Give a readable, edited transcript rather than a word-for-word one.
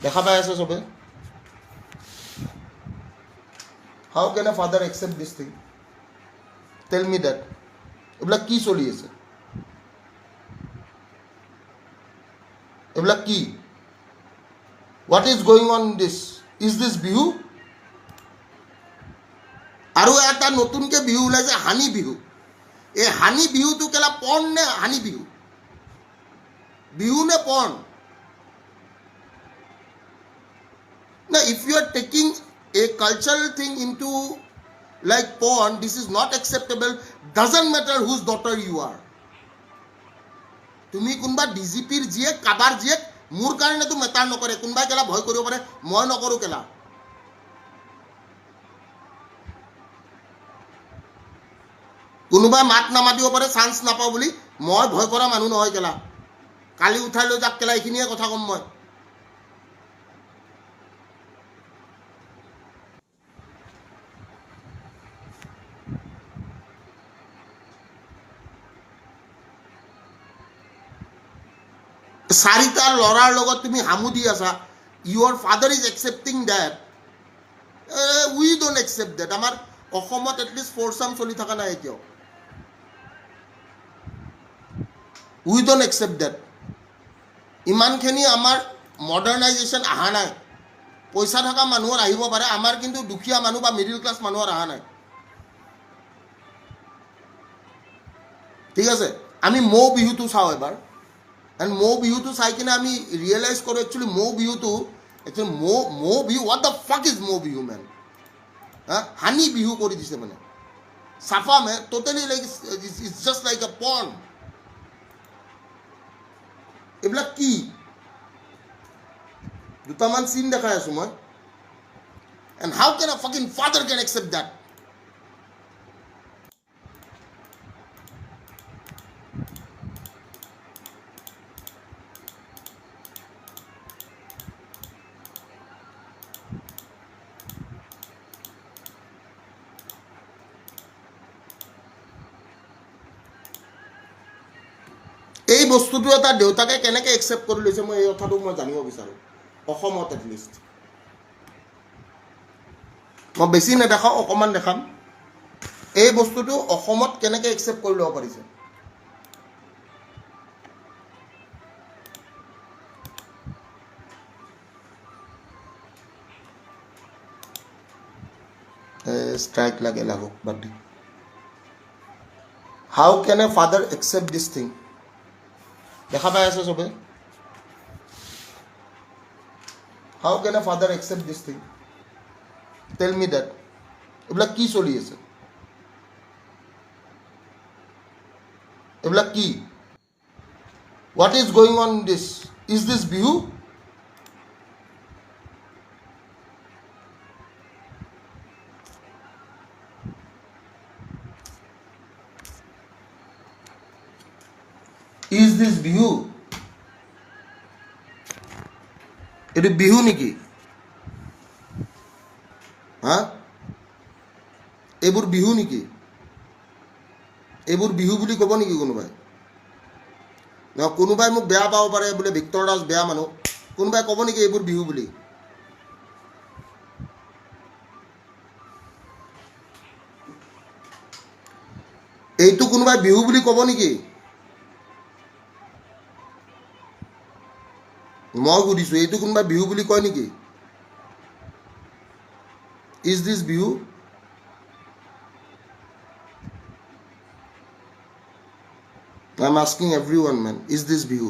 দেখা পাই আছে সবে? How can a father accept this thing? Tell me that. এবিলাক কি চলি আছে? এবিলাক কি? What is going on in this? Is this bihu? আৰু এটা নতুনকে বিহু ওলাইছে হানি বিহু। এই হানি বিহুটো কেলা পৰ্ণ নে হানি বিহু? বিহু নে পৰ্ণ? Now, if you are taking a cultural thing into like porn, this is not acceptable. Doesn't matter whose daughter you are. তুমি কোনবা ডিজিপিৰ জীয়েক কাবাৰ জীয়েক মোৰ কাৰণে তো মেটাৰ নকৰে। কোনবাই কেলা ভয় কৰিব পাৰে, মই নকৰো কেলা। কোনোবাই মাত নামাতিব পাৰে চান্স নাপাওঁ বুলি, মই ভয় কৰা মানুহ নহয় কেলা। কালি উঠাই লৈ যাক কেলা, এইখিনিয়ে কথা কম মই। চাৰিটা লৰাৰ লগত তুমি হামুদি আছা, your father is accepting that. We don't accept that. আমাৰ অসমত এটলিষ্ট ফ'ৰচাম চলি থকা নাই এতিয়াও। We don't accept that. ইমানখিনি আমাৰ মডাৰ্ণাইজেশ্যন অহা নাই। পইচা থকা মানুহৰ আহিব পাৰে, আমাৰ কিন্তু দুখীয়া মানুহ বা মিডিল ক্লাছ মানুহৰ অহা নাই। ঠিক আছে, আমি মৌ বিহুটো চাওঁ এবাৰ। And মৌ বিহুটো চাই কিনে আমি ৰিয়েলাইজ কৰোঁ একচুৱেলি মৌ বিহুটো মৌ Bihu, what the fuck is মৌ বিহু মেন? হানি বিহু কৰি দিছে মানে চাফা মে totally like it's just like a porn. এইবিলাক কি? দুটামান চিন দেখাই আছো মই। And how can a fucking father can accept that? এই বস্তুটো এটা দেউতাকে কেনেকৈ একচেপ্ট কৰি লৈছে মই এই কথাটো মই জানিব বিচাৰোঁ। অসমত এটলিষ্ট মই বেছি নেদেখাওঁ, অকণমান দেখাম। এই বস্তুটো অসমত কেনেকৈ একচেপ্ট কৰি ল'ব পাৰিছে। স্ট্ৰাইক লাগে লাগক বাদ দি। How can a father accept this thing? দেখা পাই আছে সবে? How can a father accept this thing? Tell me that. এবিলাক কি চলি আছে? এবিলাক কি? What is going on in this? Is this bihu? Is this bihu? এটা বিহু নেকি? হা, এইবোৰ বিহু নেকি? এইবোৰ বিহু বুলি ক'ব নেকি কোনোবাই? ন কোনোবাই মোক বেয়া পাব পাৰে বোলে ভিক্টৰ দাস বেয়া মানুহ, কোনোবাই ক'ব নেকি এইবোৰ বিহু বুলি? এইটো কোনোবাই বিহু বুলি ক'ব নেকি? মই সুধিছোঁ, এইটো কোনোবাই বিহু বুলি কয় নেকি? Is this Bihu? I am asking everyone man, is this Bihu?